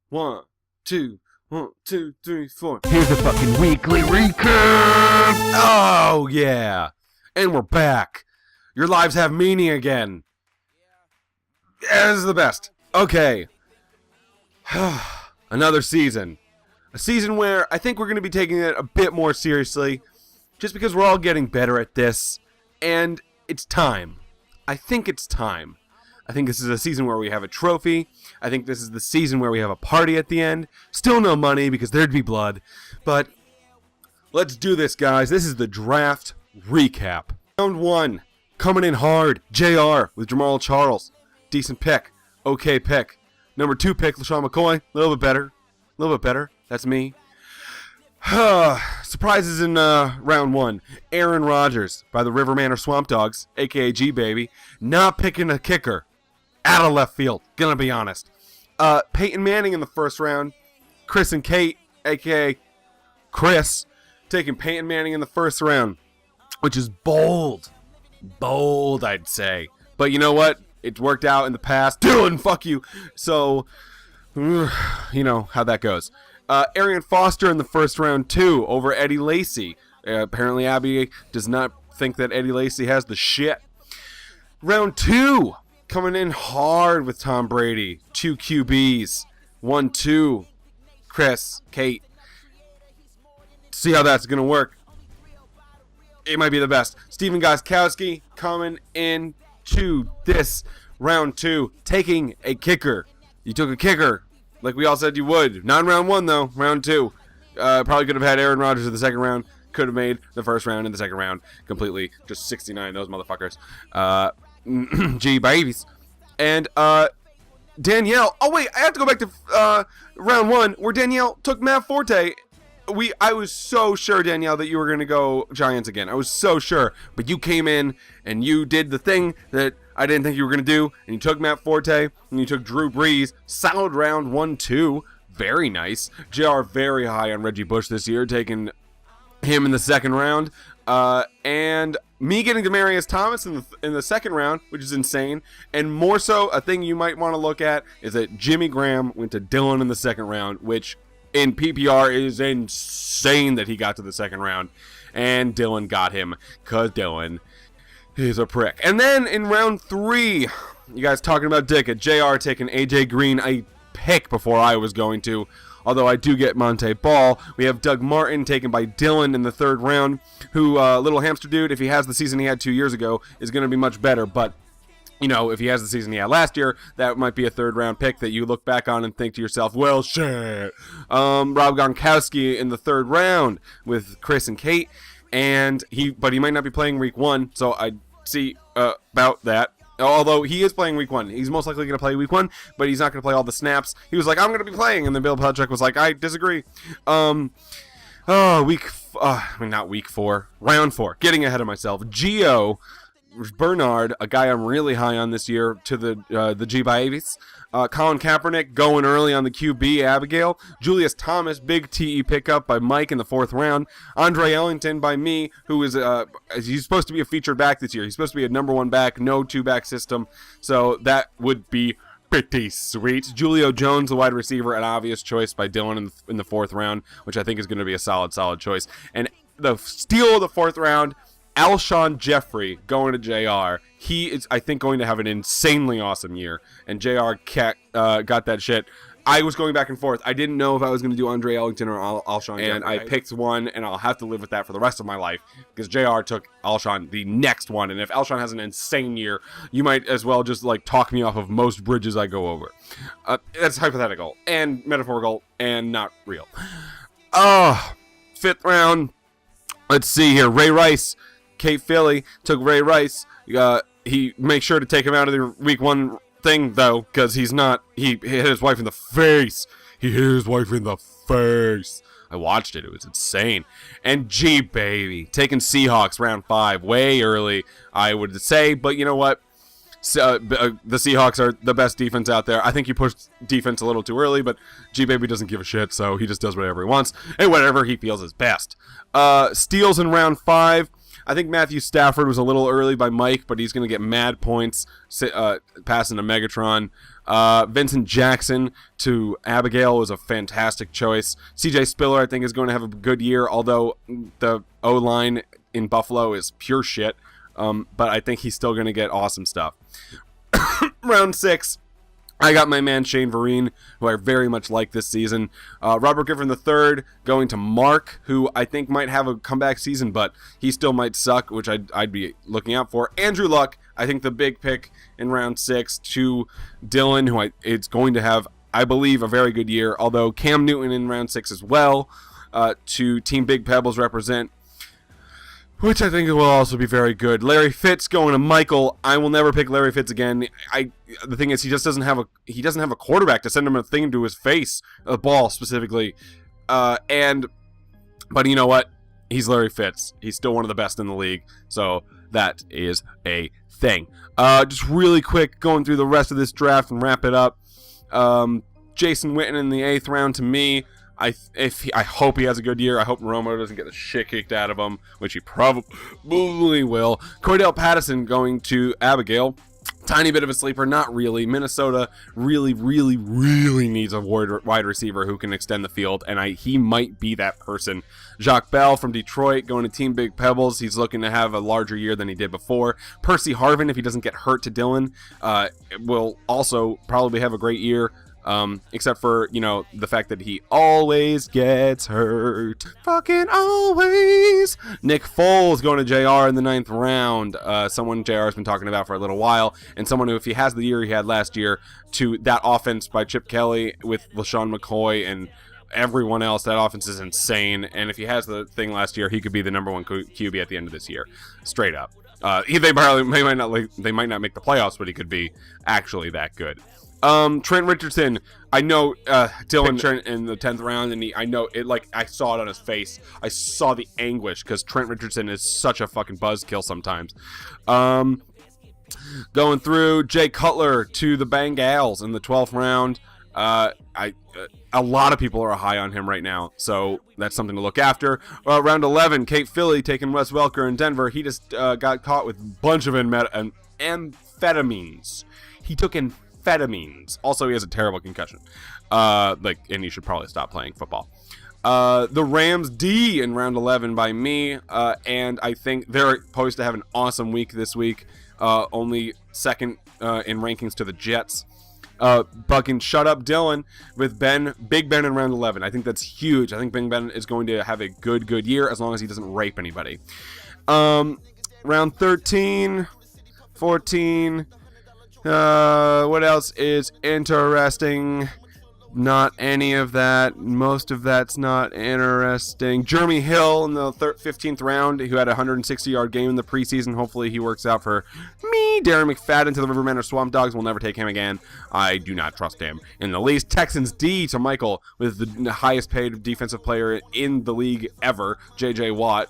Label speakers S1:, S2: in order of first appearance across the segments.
S1: One, two, 1, 2, 3, 4.
S2: Here's a fucking weekly recap!
S1: Oh, yeah. And we're back. Your lives have meaning again. Yeah, this is the best. Okay. Another season. A season where I think we're going to be taking it a bit more seriously. Just because we're all getting better at this. And it's time. I think it's time. I think this is a season where we have a trophy. I think this is the season where we have a party at the end. Still no money because there'd be blood. But let's do this, guys. This is the draft recap. Round 1. Coming in hard. JR with Jamal Charles. Decent pick. Okay pick. Number 2 pick, LaShawn McCoy. A little bit better. That's me. Surprises in round 1. Aaron Rodgers by the Riverman or Swamp Dogs, a.k.a. G-Baby. Not picking a kicker. Out of left field. Gonna be honest. Peyton Manning in the first round. Chris and Kate, a.k.a. Chris, taking Peyton Manning in the first round. Which is bold. Bold, I'd say. But you know what? It's worked out in the past. Dylan, fuck you. So, you know how that goes. Arian Foster in the first round, too, over Eddie Lacy. Apparently, Abby does not think that Eddie Lacy has the shit. Round 2, coming in hard with Tom Brady. 2 QBs. 1-2. Chris, Kate. See how that's going to work. It might be the best. Steven Gostkowski coming in to this round 2, taking a kicker. You took a kicker, like we all said you would. Not in round 1, though. Round 2. Probably could have had Aaron Rodgers in the second round. Could have made the first round and the second round completely. Just 69, those motherfuckers. G babies. And Danielle. Oh, wait, I have to go back to round 1, where Danielle took Matt Forte. I was so sure, Danielle, that you were going to go Giants again. I was so sure. But you came in and you did the thing that I didn't think you were going to do. And you took Matt Forte and you took Drew Brees. Solid round 1-2. Very nice. JR very high on Reggie Bush this year, taking him in the second round. And me getting Demaryius Thomas in the second round, which is insane. And more so, a thing you might want to look at is that Jimmy Graham went to Dylan in the second round, which in PPR is insane that he got to the second round. And Dylan got him, because Dylan is a prick. And then in round 3, you guys talking about Dick, JR taking AJ Green, a pick before I was going to. Although I do get Monte Ball. We have Doug Martin taken by Dylan in the third round, who, little hamster dude, if he has the season he had 2 years ago, is going to be much better. But, you know, if he has the season he had last year, that might be a third round pick that you look back on and think to yourself, well, shit. Rob Gronkowski in the third round with Chris and Kate. But he might not be playing week 1, so I see about that. Although he is playing week 1. He's most likely going to play week 1, but he's not going to play all the snaps. He was like, I'm going to be playing. And then Bill Belichick was like, I disagree. Not week 4. Round 4. Getting ahead of myself. Gio Bernard, a guy I'm really high on this year, to the G-Babies. Colin Kaepernick going early on the QB, Abigail. Julius Thomas, big TE pickup by Mike in the 4th round. Andre Ellington by me, who is he's supposed to be a featured back this year. He's supposed to be a number 1 back, no 2-back system. So that would be pretty sweet. Julio Jones, the wide receiver, an obvious choice by Dylan in the 4th round, which I think is going to be a solid choice. And the steal of the 4th round, Alshon Jeffrey going to JR. He is, I think, going to have an insanely awesome year. And JR got that shit. I was going back and forth. I didn't know if I was going to do Andre Ellington or Alshon Jeffrey. And I picked one, and I'll have to live with that for the rest of my life. Because JR took Alshon the next one. And if Alshon has an insane year, you might as well just, talk me off of most bridges I go over. That's hypothetical. And metaphorical. And not real. 5th round. Let's see here. Ray Rice. Kate Philly took Ray Rice. He makes sure to take him out of the week 1 thing, though, because he hit his wife in the face. I watched it. It was insane. And G-Baby taking Seahawks round 5 way early, I would say. But you know what? The Seahawks are the best defense out there. I think you pushed defense a little too early, but G-Baby doesn't give a shit, so he just does whatever he wants and whatever he feels is best. Steals in round 5. I think Matthew Stafford was a little early by Mike, but he's going to get mad points passing to Megatron. Vincent Jackson to Abigail was a fantastic choice. CJ Spiller, I think, is going to have a good year, although the O-line in Buffalo is pure shit. But I think he's still going to get awesome stuff. Round 6. I got my man Shane Vereen, who I very much like this season. Robert Griffin III going to Mark, who I think might have a comeback season, but he still might suck, which I'd be looking out for. Andrew Luck, I think the big pick in round 6 to Dylan, who it's going to have, I believe, a very good year. Although Cam Newton in round 6 as well to Team Big Pebbles represent, which I think will also be very good. Larry Fitz going to Michael. I will never pick Larry Fitz again. The thing is, he just doesn't have a quarterback to send him a thing into his face, a ball specifically. But you know what? He's Larry Fitz. He's still one of the best in the league. So that is a thing. Just really quick, going through the rest of this draft and wrap it up. Jason Witten in the 8th round to me. I hope he has a good year. I hope Romo doesn't get the shit kicked out of him, which he probably will. Cordell Patterson going to Abigail. Tiny bit of a sleeper, not really. Minnesota really, really, really needs a wide receiver who can extend the field, and he might be that person. Jacques Bell from Detroit going to Team Big Pebbles. He's looking to have a larger year than he did before. Percy Harvin, if he doesn't get hurt to Dylan, will also probably have a great year. Except for, the fact that he always gets hurt. Fucking always. Nick Foles going to JR in the 9th round. Someone JR has been talking about for a little while. And someone who, if he has the year he had last year, to that offense by Chip Kelly with LaShawn McCoy and everyone else, that offense is insane. And if he has the thing last year, he could be the number 1 QB at the end of this year. Straight up. They might not make the playoffs, but he could be actually that good. Trent Richardson, I know Dylan Trent in the 10th round, and I saw it on his face. I saw the anguish because Trent Richardson is such a fucking buzzkill sometimes. Going through, Jay Cutler to the Bengals in the 12th round. A lot of people are high on him right now, so that's something to look after. Round 11, Kate Philly taking Wes Welker in Denver. He just got caught with a bunch of amphetamines. He took amphetamines. Also, he has a terrible concussion. And he should probably stop playing football. The Rams D in round 11 by me, and I think they're poised to have an awesome week this week. Only second in rankings to the Jets. Bucking Shut Up Dylan with Big Ben in round 11. I think that's huge. I think Big Ben is going to have a good year as long as he doesn't rape anybody. Round 13, 14. What else is interesting? Not any of that. Most of that's not interesting. Jeremy Hill in the 15th round, who had a 160-yard game in the preseason. Hopefully he works out for me. Darren McFadden to the Rivermen or Swamp Dogs. We'll never take him again. I do not trust him in the least. Texans D to Michael with the highest paid defensive player in the league ever, J.J. Watt,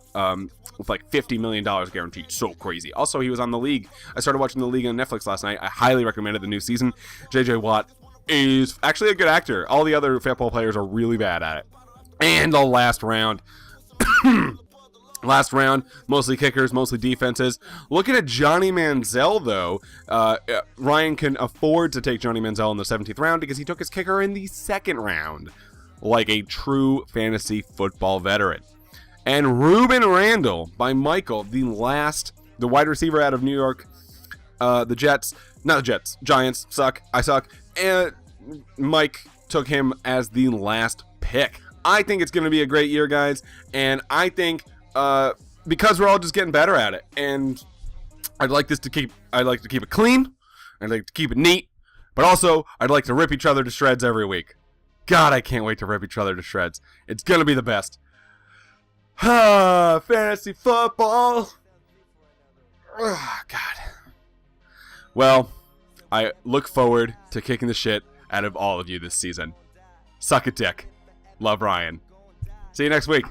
S1: with like $50 million guaranteed. So crazy. Also, he was on The League. I started watching The League on Netflix last night. I highly recommended the new season. J.J. Watt is actually a good actor. All the other football players are really bad at it. And the last round. Mostly kickers, mostly defenses. Looking at Johnny Manziel, though, Ryan can afford to take Johnny Manziel in the 17th round because he took his kicker in the 2nd round, like a true fantasy football veteran. And Ruben Randall by Michael, the wide receiver out of New York, Giants suck. I suck. And Mike took him as the last pick. I think it's going to be a great year, guys, and I think because we're all just getting better at it, and I'd like to keep it clean, I'd like to keep it neat, but also I'd like to rip each other to shreds every week. God, I can't wait to rip each other to shreds. It's going to be the best. Fantasy football. Oh, God. Well, I look forward to kicking the shit out of all of you this season. Suck a dick. Love, Ryan. See you next week.